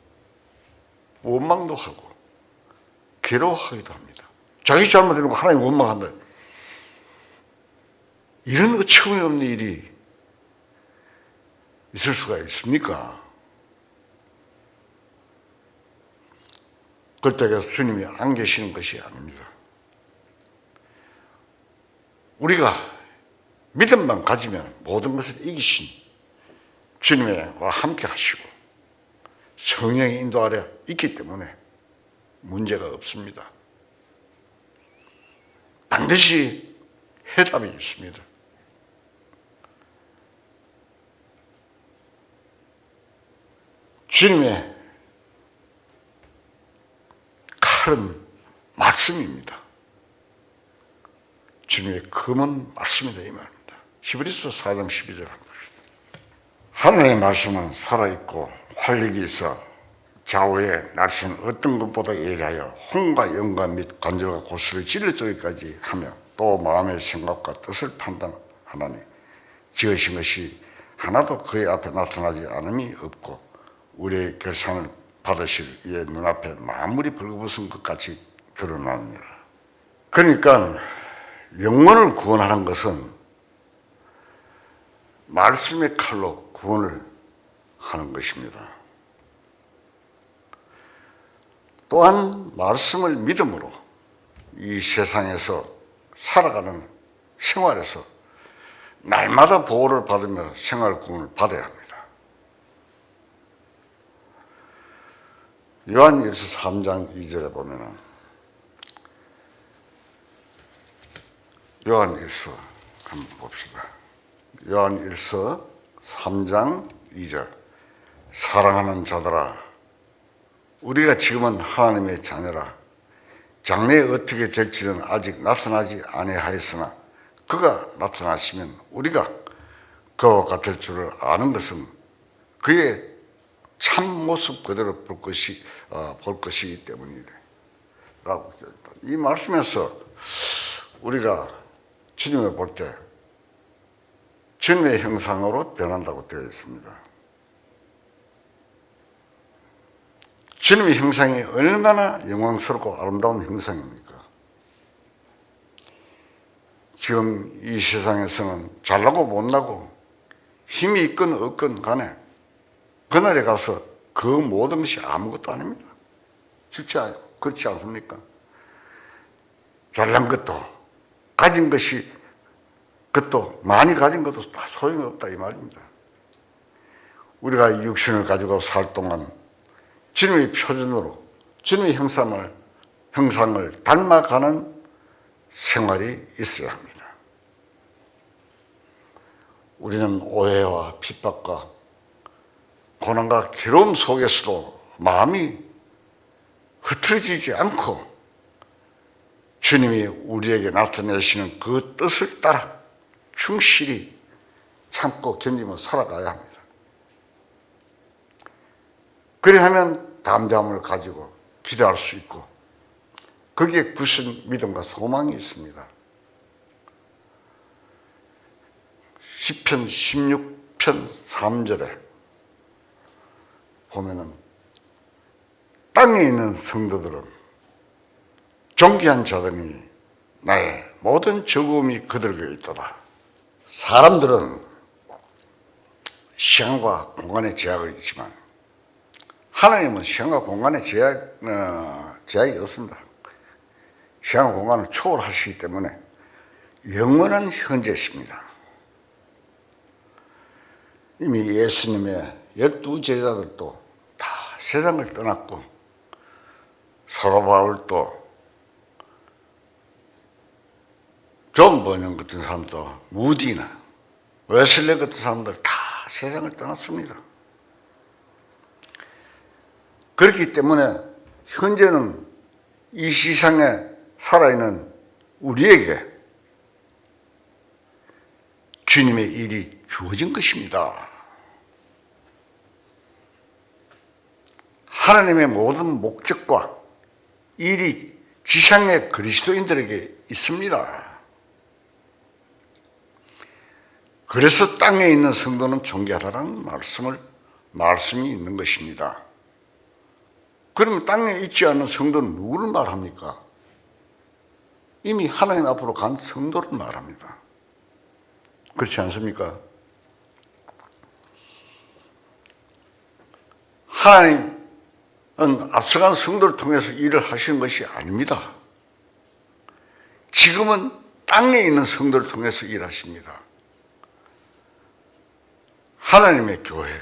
원망도 하고 괴로워하기도 합니다. 자기 잘못이라고 하나님 원망한다. 이런 어처구니 없는 일이 있을 수가 있습니까? 그때가 주님이 안 계시는 것이 아닙니다. 우리가 믿음만 가지면 모든 것을 이기신 주님과 함께 하시고 성령의 인도 아래 있기 때문에 문제가 없습니다. 반드시 해답이 있습니다. 주님의 칼은 말씀입니다. 주님의 검은 말씀이다 이 말입니다. 히브리서 4장 12절 하나님의 말씀은 살아있고 활력이 있어 좌우의 날선 어떤 것보다 예리하여 혼과 영과 및 관절과 고수를 찔러 쪼기까지 하며 또 마음의 생각과 뜻을 판단하나니 지으신 것이 하나도 그의 앞에 나타나지 않음이 없고 우리의 결산을 받으실 이의 눈앞에 만물이 벌거벗은 것 같이 드러납니다. 그러니까 영혼을 구원하는 것은 말씀의 칼로 구원을 하는 것입니다. 또한 말씀을 믿음으로 이 세상에서 살아가는 생활에서 날마다 보호를 받으며 생활 구원을 받아야 합니다. 요한일서 3장 2절에 보면은 요한일서 한번 봅시다. 요한일서 3장 2절 사랑하는 자들아 우리가 지금은 하나님의 자녀라 장래에 어떻게 될지는 아직 나타나지 아니하였으나 그가 나타나시면 우리가 그와 같을 줄을 아는 것은 그의 참 모습 그대로 볼 것이기 때문이래 라고 이 말씀에서 우리가 주님을 볼 때 주님의 형상으로 변한다고 되어 있습니다. 주님의 형상이 얼마나 영광스럽고 아름다운 형상입니까? 지금 이 세상에서는 잘나고 못나고 힘이 있건 없건 간에 그날에 가서 그 모든 것이 아무것도 아닙니다. 진짜 그렇지 않습니까? 잘난 것도 가진 것이 그것도 많이 가진 것도 다 소용이 없다 이 말입니다. 우리가 이 육신을 가지고 살 동안 주님의 표준으로 주님의 형상을 닮아가는 생활이 있어야 합니다. 우리는 오해와 핍박과 고난과 괴로움 속에서도 마음이 흐트러지지 않고 주님이 우리에게 나타내시는 그 뜻을 따라 충실히 참고 견디며 살아가야 합니다. 그래야만 담대함을 가지고 기도할 수 있고 거기에 굳은 믿음과 소망이 있습니다. 시편 16편 3절에 보면은 땅에 있는 성도들은 존귀한 자들이 나의 모든 적음이 그들에게 있도다. 사람들은 시간과 공간의 제약이 있지만 하나님은 시간과 공간의 제약이 없습니다. 시간과 공간을 초월하시기 때문에 영원한 현재십니다. 이미 예수님의 12제자들도 다 세상을 떠났고 사도 바울도 존 버년 같은 사람도 무디나 웨슬리 같은 사람들 다 세상을 떠났습니다. 그렇기 때문에 현재는 이 세상에 살아있는 우리에게 주님의 일이 주어진 것입니다. 하나님의 모든 목적과 일이 지상의 그리스도인들에게 있습니다. 그래서 땅에 있는 성도는 존귀하라는 말씀이 있는 것입니다. 그러면 땅에 있지 않은 성도는 누구를 말합니까? 이미 하나님 앞으로 간 성도를 말합니다. 그렇지 않습니까? 하나님은 앞서간 성도를 통해서 일을 하시는 것이 아닙니다. 지금은 땅에 있는 성도를 통해서 일하십니다. 하나님의 교회,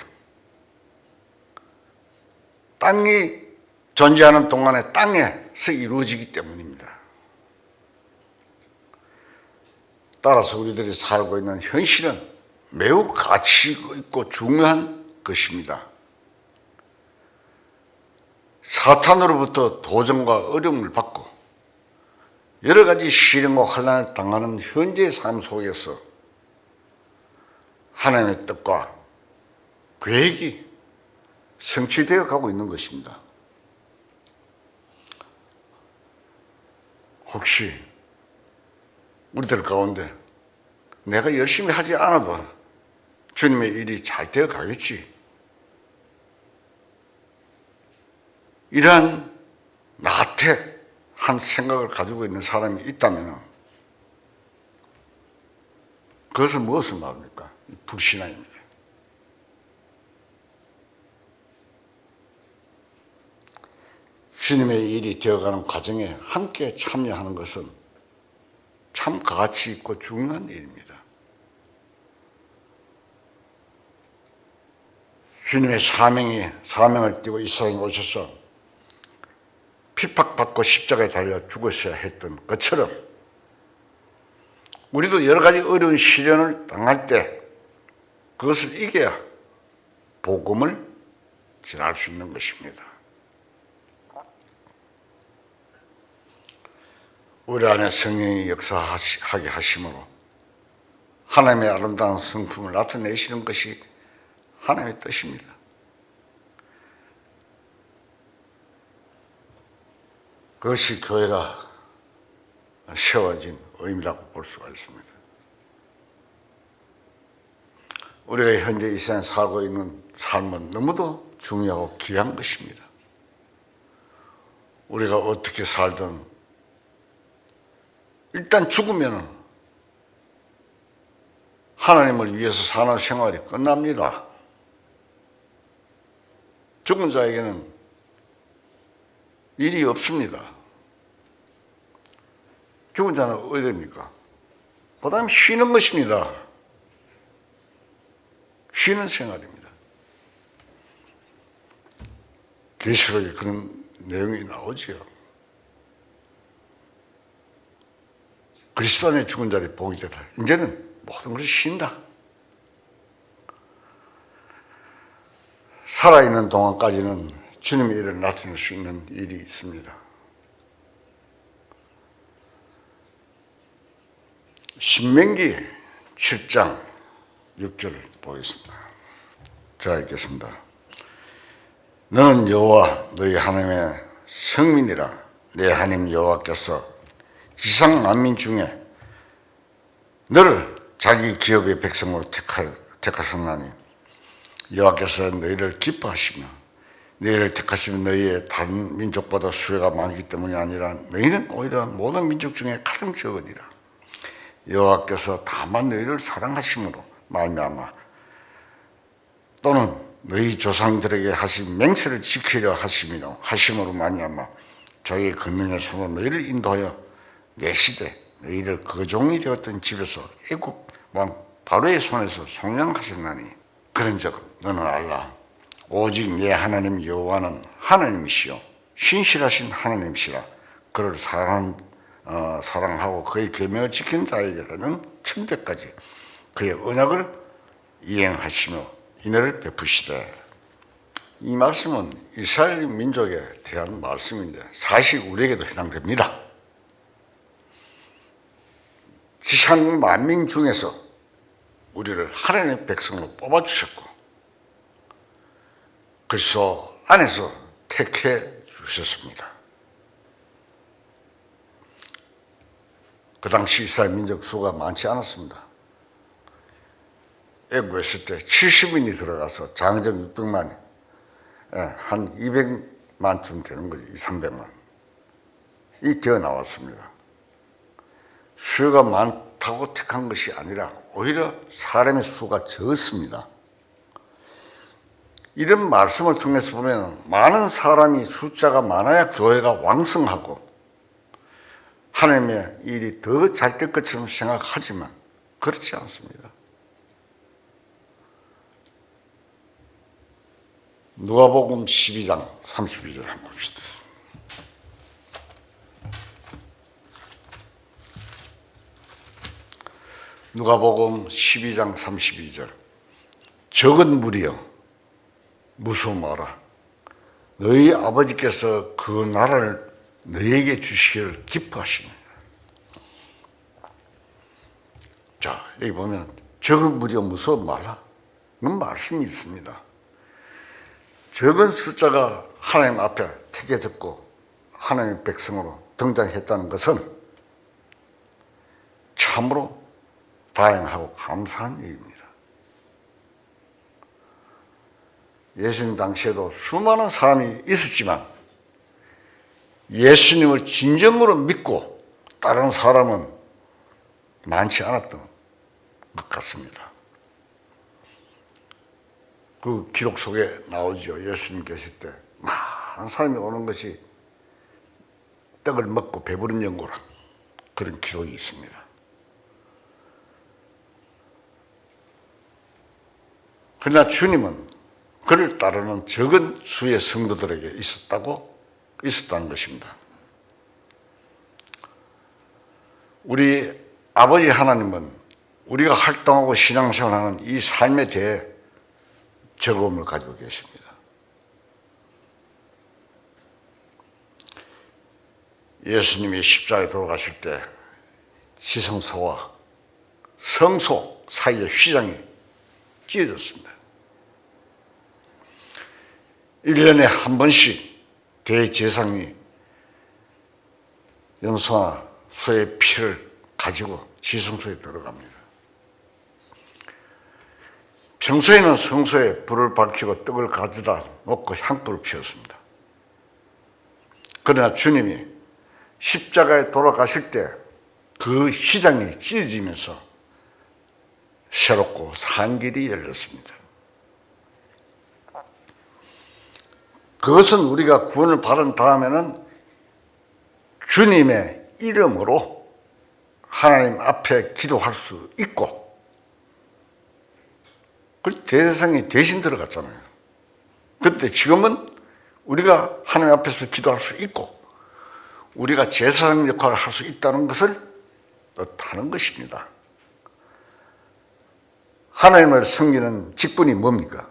땅이 존재하는 동안에 땅에서 이루어지기 때문입니다. 따라서 우리들이 살고 있는 현실은 매우 가치 있고 중요한 것입니다. 사탄으로부터 도전과 어려움을 받고 여러 가지 시련과 환난을 당하는 현재의 삶 속에서 하나님의 뜻과 계획이 성취되어 가고 있는 것입니다. 혹시 우리들 가운데 내가 열심히 하지 않아도 주님의 일이 잘 되어 가겠지. 이러한 나태한 생각을 가지고 있는 사람이 있다면 그것은 무엇을 말합니까? 불신앙입니다. 주님의 일이 되어가는 과정에 함께 참여하는 것은 참 가치 있고 중요한 일입니다. 주님의 사명을 띠고 이 세상에 오셔서 핍박받고 십자가에 달려 죽으셔야 했던 것처럼 우리도 여러 가지 어려운 시련을 당할 때 그것을 이겨야 복음을 지날 수 있는 것입니다. 우리 안에 성령이 역사하게 하심으로 하나님의 아름다운 성품을 나타내시는 것이 하나님의 뜻입니다. 그것이 교회가 세워진 의미라고 볼 수가 있습니다. 우리가 현재 이 세상에 살고 있는 삶은 너무도 중요하고 귀한 것입니다. 우리가 어떻게 살든 일단 죽으면 하나님을 위해서 사는 생활이 끝납니다. 죽은 자에게는 일이 없습니다. 죽은 자는 어디 됩니까? 그 다음에 쉬는 것입니다. 쉬는 생활입니다. 계시록에 그런 내용이 나오지요. 그리스도 안에 죽은 자들이 복이 되다. 이제는 모든 것을 쉰다. 살아있는 동안까지는 주님의 일을 나타낼 수 있는 일이 있습니다. 신명기 7장 6절 보겠습니다. 제가 읽겠습니다. 너는 여호와 너희 하나님의 성민이라. 내 하나님 여호와께서 지상 만민 중에 너를 자기 기업의 백성으로 택하셨나니 여호와께서 너희를 기뻐하시며 너희를 택하시면 너희의 다른 민족보다 수혜가 많기 때문이 아니라 너희는 오히려 모든 민족 중에 가장 적으리라. 여호와께서 다만 너희를 사랑하심으로 말미암아 또는 너희 조상들에게 하신 맹세를 지키려 하심으로 말미암아 자기의 권능의 손으로 너희를 인도하여 내 시대 너희를 거종이 되었던 집에서 애굽 왕 바로의 손에서 속량하셨나니 그런즉 너는 알라. 오직 내 하나님 여호와는 하나님이시요 신실하신 하나님이시라. 그를 사랑하고 그의 계명을 지키는 자에게는 천대까지 그의 언약을 이행하시며 인애를 베푸시되. 이 말씀은 이스라엘 민족에 대한 말씀인데 사실 우리에게도 해당됩니다. 지상 만민 중에서 우리를 하나님의 백성으로 뽑아주셨고 그리스도 안에서 택해 주셨습니다. 그 당시 이스라엘 민족 수가 많지 않았습니다. 애굽에 있을 때 70인이 들어가서 장정 600만, 한 200만쯤 되는 거죠. 300만. 이 되어 나왔습니다. 수가 많다고 택한 것이 아니라 오히려 사람의 수가 적습니다. 이런 말씀을 통해서 보면 많은 사람이 숫자가 많아야 교회가 왕성하고 하나님의 일이 더 잘 될 것처럼 생각하지만 그렇지 않습니다. 누가복음 12장 32절 한번 봅시다. 누가복음 12장 32절. 적은 무리여 무서워 마라. 너희 아버지께서 그 나라를 너희에게 주시기를 기뻐하시느니라. 자, 여기 보면 적은 무리여 무서워 마라. 그런 말씀이 있습니다. 적은 숫자가 하나님 앞에 택해졌고 하나님의 백성으로 등장했다는 것은 참으로 다양하고 감사한 일입니다. 예수님 당시에도 수많은 사람이 있었지만 예수님을 진정으로 믿고 따르는 사람은 많지 않았던 것 같습니다. 그 기록 속에 나오죠. 예수님 계실 때 많은 사람이 오는 것이 떡을 먹고 배부른 연고라, 그런 기록이 있습니다. 그러나 주님은 그를 따르는 적은 수의 성도들에게 있었다는 것입니다. 우리 아버지 하나님은 우리가 활동하고 신앙생활하는 이 삶에 대해 적음을 가지고 계십니다. 예수님이 십자가에 돌아가실 때 지성소와 성소 사이에 휘장이 찢어졌습니다. 1년에 한 번씩 대제사장이 염소나 소의 피를 가지고 지성소에 들어갑니다. 평소에는 성소에 불을 밝히고 떡을 가져다 놓고 향불을 피웠습니다. 그러나 주님이 십자가에 돌아가실 때 그 휘장이 찢어지면서 새롭고 산 길이 열렸습니다. 그것은 우리가 구원을 받은 다음에는 주님의 이름으로 하나님 앞에 기도할 수 있고, 대제사장이 대신 들어갔잖아요. 그런데 지금은 우리가 하나님 앞에서 기도할 수 있고 우리가 제사장 역할을 할 수 있다는 것을 뜻하는 것입니다. 하나님을 섬기는 직분이 뭡니까?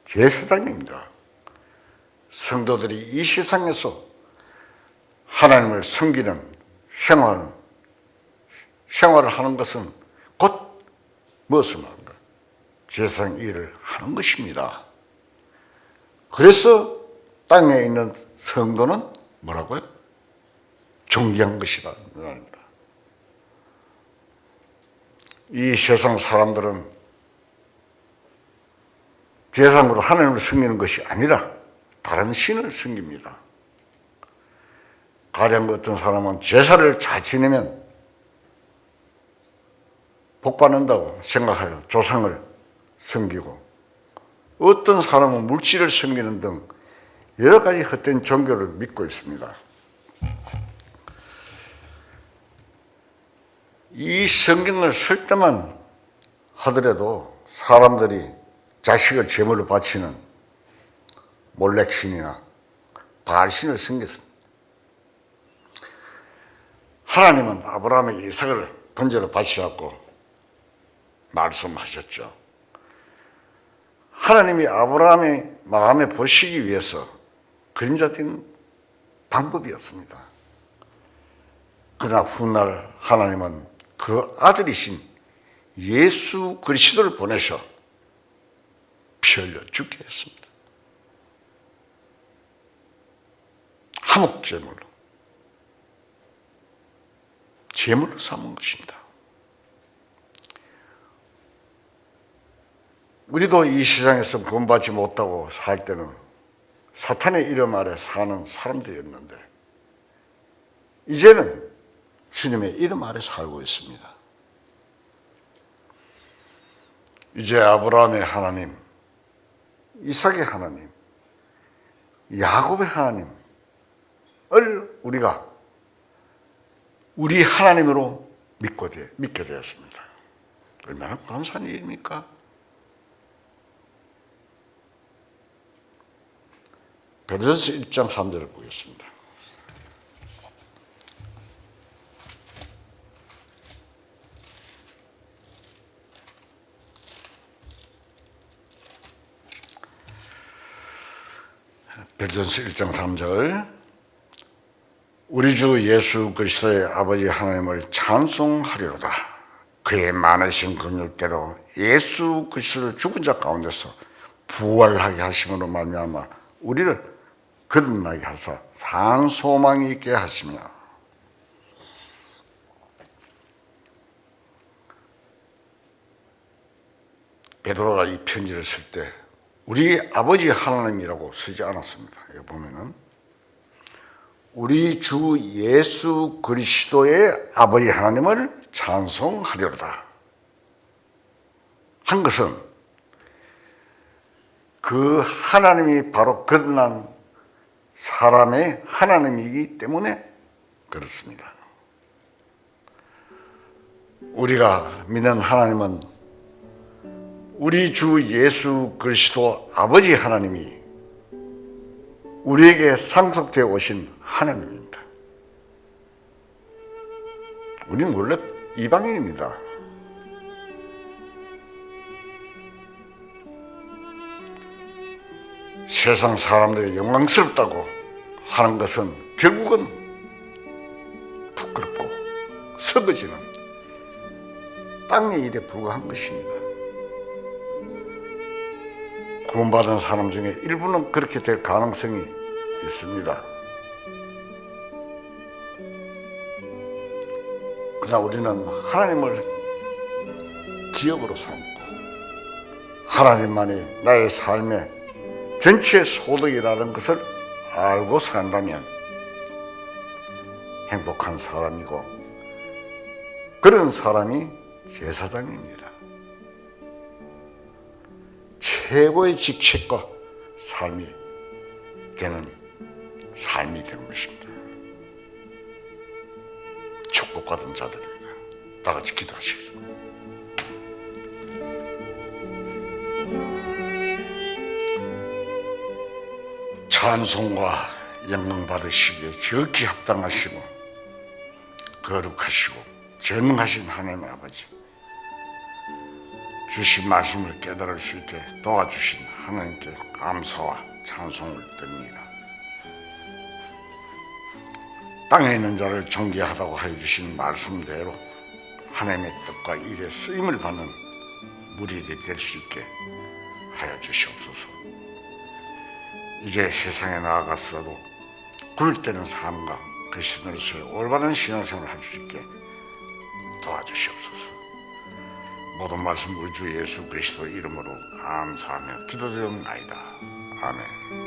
제사장입니다. 성도들이 이 세상에서 하나님을 섬기는 생활을 하는 것은 곧 무엇을 말합니까? 제사장 일을 하는 것입니다. 그래서 땅에 있는 성도는 뭐라고요? 존귀한 것이다. 이 세상 사람들은 제사장으로 하나님을 섬기는 것이 아니라 다른 신을 섬깁니다. 가령 어떤 사람은 제사를 잘 지내면 복 받는다고 생각하여 조상을 섬기고, 어떤 사람은 물질을 섬기는 등 여러 가지 헛된 종교를 믿고 있습니다. 이 성경을 쓸 때만 하더라도 사람들이 자식을 제물로 바치는 몰렉신이나 바알신을 섬겼습니다. 하나님은 아브라함에게 이삭을 번제로 바치라고 말씀하셨죠. 하나님이 아브라함의 마음에 보시기 위해서 그림자적인 방법이었습니다. 그러나 훗날 하나님은 그 아들이신 예수 그리스도를 보내셔 피 흘려 죽게 했습니다. 화목제물로, 제물로 삼은 것입니다. 우리도 이 세상에서 구원받지 못하고 살 때는 사탄의 이름 아래 사는 사람들이었는데 이제는 주님의 이름 아래 살고 있습니다. 이제 아브라함의 하나님, 이삭의 하나님, 야곱의 하나님을 우리가 우리 하나님으로 믿게 되었습니다. 얼마나 감사한 일입니까? 베드로서 1장 3절을 보겠습니다. 베드로서 1장 3절. 우리 주 예수 그리스도의 아버지 하나님을 찬송하리로다. 그의 많으신 긍휼대로 예수 그리스도를 죽은 자 가운데서 부활하게 하심으로 말미암아 우리를 거듭나게 하사 산 소망이 있게 하시며, 베드로가 이 편지를 쓸 때 우리 아버지 하나님이라고 쓰지 않았습니다. 여기 보면은 우리 주 예수 그리스도의 아버지 하나님을 찬송하려다 한 것은 그 하나님이 바로 거듭난 사람의 하나님이기 때문에 그렇습니다. 우리가 믿는 하나님은 우리 주 예수 그리스도 아버지 하나님이 우리에게 상속되어 오신 하나님입니다. 우리는 원래 이방인입니다. 세상 사람들이 영광스럽다고 하는 것은 결국은 부끄럽고 썩어지는 땅의 일에 불과한 것입니다. 구원받은 사람 중에 일부는 그렇게 될 가능성이 있습니다. 그러나 우리는 하나님을 기업으로 삼고 하나님만이 나의 삶의 전체 소득이라는 것을 알고 산다면 행복한 사람이고 그런 사람이 제사장입니다. 최고의 직책과 삶이 되는 것입니다. 축복받은 자들입니다. 다 같이 기도하시겠습니다. 찬송과 영광 받으시기에 지극히 합당하시고 거룩하시고 전능하신 하나님 아버지, 주신 말씀을 깨달을 수 있게 도와주신 하나님께 감사와 찬송을 드립니다. 땅에 있는 자를 존귀하다고 하여 주신 말씀대로 하나님의 뜻과 일에 쓰임을 받는 무리들이 될 수 있게 하여 주시옵소서. 이제 세상에 나아가서도 굴때는 삶과 그리스도로서의 올바른 신앙생활을 할 수 있게 도와주시옵소서. 모든 말씀 우리 주 예수 그리스도 이름으로 감사하며 기도드리옵나이다. 아멘.